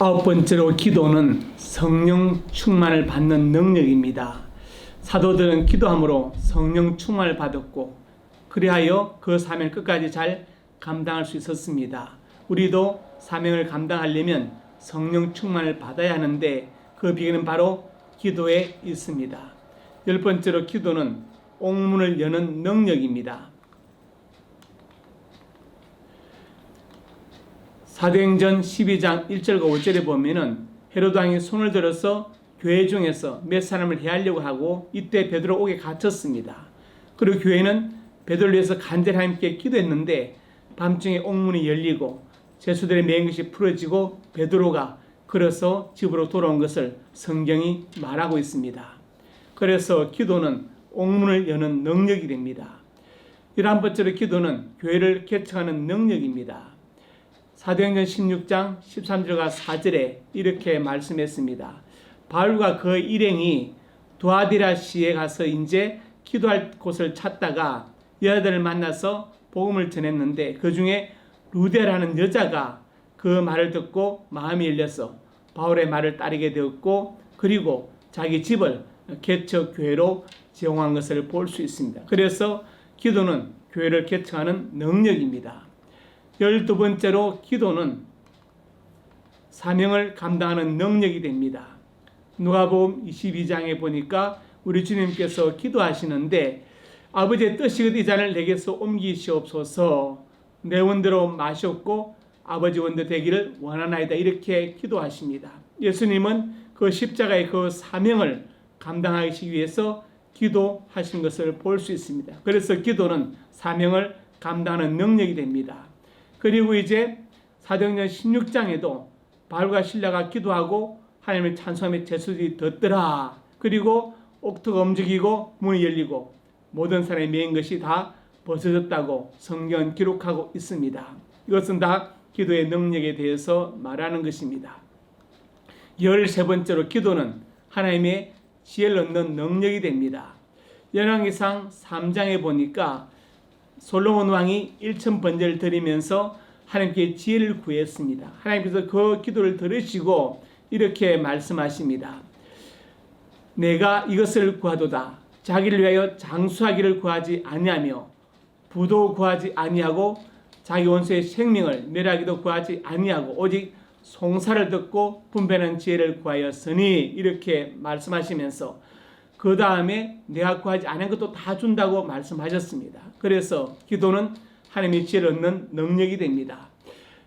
아홉 번째로 기도는 성령 충만을 받는 능력입니다. 사도들은 기도함으로 성령 충만을 받았고 그리하여 그 사명을 끝까지 잘 감당할 수 있었습니다. 우리도 사명을 감당하려면 성령 충만을 받아야 하는데 그 비결은 바로 기도에 있습니다. 열 번째로 기도는 옥문을 여는 능력입니다. 사도행전 12장 1절과 5절에 보면은 헤로드 왕이 손을 들어서 교회 중에서 몇 사람을 해하려고 하고 이때 베드로 옥에 갇혔습니다. 그리고 교회는 베드로를 위해서 간절히 하나님께 기도했는데 밤중에 옥문이 열리고 죄수들의 매인 것이 풀어지고 베드로가 걸어서 집으로 돌아온 것을 성경이 말하고 있습니다. 그래서 기도는 옥문을 여는 능력이 됩니다. 11번째로 기도는 교회를 개척하는 능력입니다. 사도행전 16장 13절과 4절에 이렇게 말씀했습니다. 바울과 그 일행이 두아디라시에 가서 이제 기도할 곳을 찾다가 여자들을 만나서 복음을 전했는데 그 중에 루데라는 여자가 그 말을 듣고 마음이 열려서 바울의 말을 따르게 되었고 그리고 자기 집을 개척 교회로 지용한 것을 볼 수 있습니다. 그래서 기도는 교회를 개척하는 능력입니다. 12번째로 기도는 사명을 감당하는 능력이 됩니다. 누가복음 22장에 보니까 우리 주님께서 기도하시는데 아버지의 뜻이거든 이 잔을 내게서 옮기시옵소서 내 원대로 마셨고 아버지 원대 되기를 원하나이다 이렇게 기도하십니다. 예수님은 그 십자가의 그 사명을 감당하시기 위해서 기도하신 것을 볼 수 있습니다. 그래서 기도는 사명을 감당하는 능력이 됩니다. 그리고 이제 사도행전 16장에도 바울과 실라가 기도하고 하나님을 찬송하며 죄수들이 듣더라. 그리고 옥토가 움직이고 문이 열리고 모든 사람이 메인 것이 다 벗어졌다고 성경은 기록하고 있습니다. 이것은 다 기도의 능력에 대해서 말하는 것입니다. 13번째로 기도는 하나님의 지혜를 얻는 능력이 됩니다. 열왕기상 3장에 보니까 솔로몬 왕이 1000번제를 드리면서 하나님께 지혜를 구했습니다. 하나님께서 그 기도를 들으시고 이렇게 말씀하십니다. 내가 이것을 구하도다. 자기를 위하여 장수하기를 구하지 아니하며 부도 구하지 아니하고 자기 원수의 생명을 멸하기도 구하지 아니하고 오직 송사를 듣고 분별하는 지혜를 구하였으니 이렇게 말씀하시면서 그 다음에 내가 구하지 않은 것도 다 준다고 말씀하셨습니다. 그래서 기도는 하나님의 지혜를 얻는 능력이 됩니다.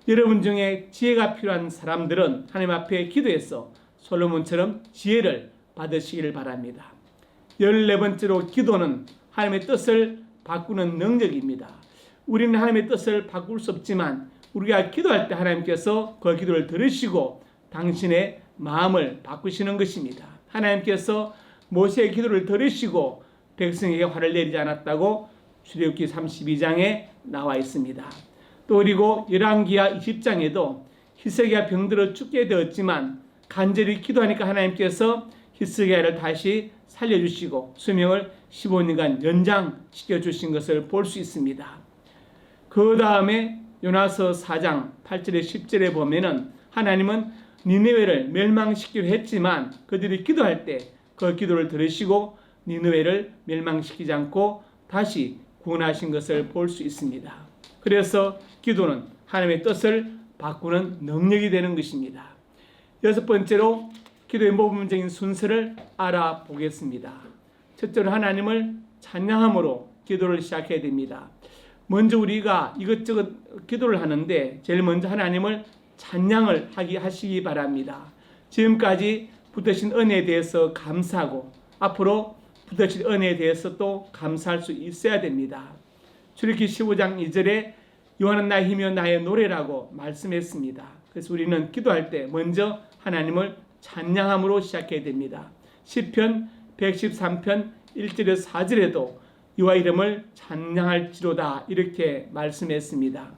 여러분 중에 지혜가 필요한 사람들은 하나님 앞에 기도해서 솔로몬처럼 지혜를 받으시기를 바랍니다. 14번째로 기도는 하나님의 뜻을 바꾸는 능력입니다. 우리는 하나님의 뜻을 바꿀 수 없지만 우리가 기도할 때 하나님께서 그 기도를 들으시고 당신의 마음을 바꾸시는 것입니다. 하나님께서 모세의 기도를 들으시고 백성에게 화를 내리지 않았다고 출애굽기 32장에 나와 있습니다. 또 그리고 열왕기하 20장에도 히스기야 병들어 죽게 되었지만 간절히 기도하니까 하나님께서 히스기야를 다시 살려주시고 수명을 15년간 연장시켜 주신 것을 볼 수 있습니다. 그 다음에 요나서 4장 8절에 10절에 보면은 하나님은 니느웨를 멸망시키려 했지만 그들이 기도할 때 그 기도를 들으시고 니느웨를 멸망시키지 않고 다시 구원하신 것을 볼 수 있습니다. 그래서 기도는 하나님의 뜻을 바꾸는 능력이 되는 것입니다. 6번째로 기도의 모범적인 순서를 알아보겠습니다. 첫째로 하나님을 찬양함으로 기도를 시작해야 됩니다. 먼저 우리가 이것저것 기도를 하는데 제일 먼저 하나님을 찬양을 하시기 바랍니다. 지금까지 붙으신 은혜에 대해서 감사하고 앞으로 붙으신 은혜에 대해서 또 감사할 수 있어야 됩니다. 출애굽기 15장 2절에 여호와는 나의 힘이요 나의 노래라고 말씀했습니다. 그래서 우리는 기도할 때 먼저 하나님을 찬양함으로 시작해야 됩니다. 시편 113편 1절에서 4절에도 여호와 이름을 찬양할지로다 이렇게 말씀했습니다.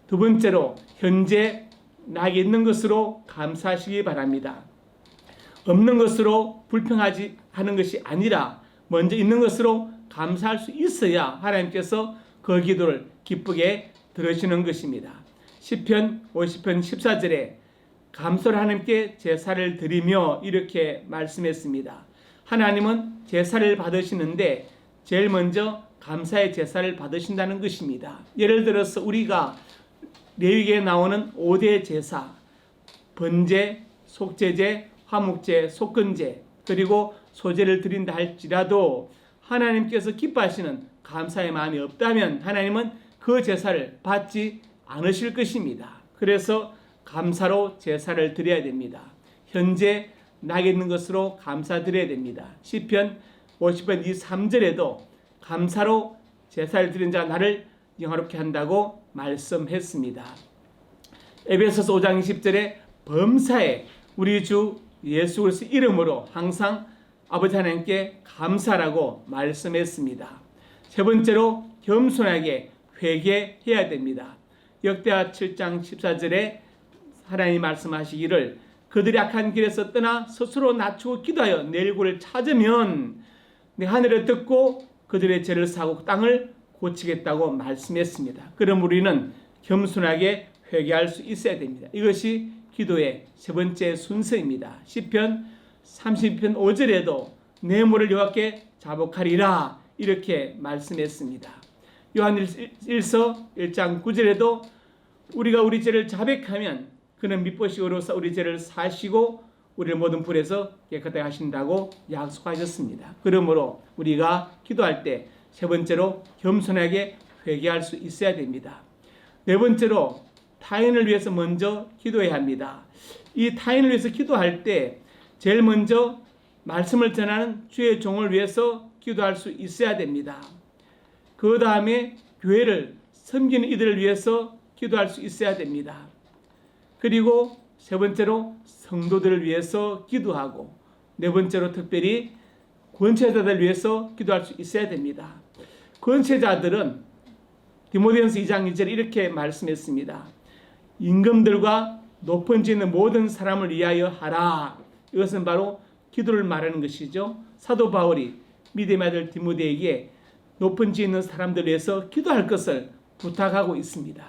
두 번째로 현재 나에게 있는 것으로 감사하시기 바랍니다. 없는 것으로 불평하지 하는 것이 아니라 먼저 있는 것으로 감사할 수 있어야 하나님께서 그 기도를 기쁘게 들으시는 것입니다. 시편 50편 14절에 감사로 하나님께 제사를 드리며 이렇게 말씀했습니다. 하나님은 제사를 받으시는데 제일 먼저 감사의 제사를 받으신다는 것입니다. 예를 들어서 우리가 레위기에 나오는 5대 제사, 번제, 속죄제, 화목제, 속건제, 그리고 소제를 드린다 할지라도 하나님께서 기뻐하시는 감사의 마음이 없다면 하나님은 그 제사를 받지 않으실 것입니다. 그래서 감사로 제사를 드려야 됩니다. 현재 나게 있는 것으로 감사드려야 됩니다. 시편 50편 23절에도 감사로 제사를 드린 자 나를 영화롭게 한다고 말씀했습니다. 에베소서 5장 20절에 범사에 우리 주 예수 그리스도 이름으로 항상 아버지 하나님께 감사라고 말씀했습니다. 세 번째로 겸손하게 회개해야 됩니다. 역대하 7장 14절에 하나님이 말씀하시기를 그들이 악한 길에서 떠나 스스로 낮추고 기도하여 내 얼굴을 찾으면 내 하늘을 듣고 그들의 죄를 사고 땅을 고치겠다고 말씀했습니다. 그럼 우리는 겸손하게 회개할 수 있어야 됩니다. 이것이 기도의 세 번째 순서입니다. 시편 30편 5절에도 내 물을 여호와께 자복하리라 이렇게 말씀했습니다. 요한일서 1장 9절에도 우리가 우리 죄를 자백하면 그는 미쁘시오로서 우리 죄를 사시고 우리를 모든 불에서 깨끗하게 하신다고 약속하셨습니다. 그러므로 우리가 기도할 때 세 번째로 겸손하게 회개할 수 있어야 됩니다. 네 번째로 타인을 위해서 먼저 기도해야 합니다. 이 타인을 위해서 기도할 때 제일 먼저 말씀을 전하는 주의 종을 위해서 기도할 수 있어야 됩니다. 그 다음에 교회를 섬기는 이들을 위해서 기도할 수 있어야 됩니다. 그리고 세 번째로 성도들을 위해서 기도하고 네 번째로 특별히 권세자들을 위해서 기도할 수 있어야 됩니다. 권세자들은 디모데전서 2장 2절에 이렇게 말씀했습니다. 임금들과 높은 지 있는 모든 사람을 위하여 하라. 이것은 바로 기도를 말하는 것이죠. 사도 바울이 믿음의 아들 디모데에게 높은 지 있는 사람들 위해서 기도할 것을 부탁하고 있습니다.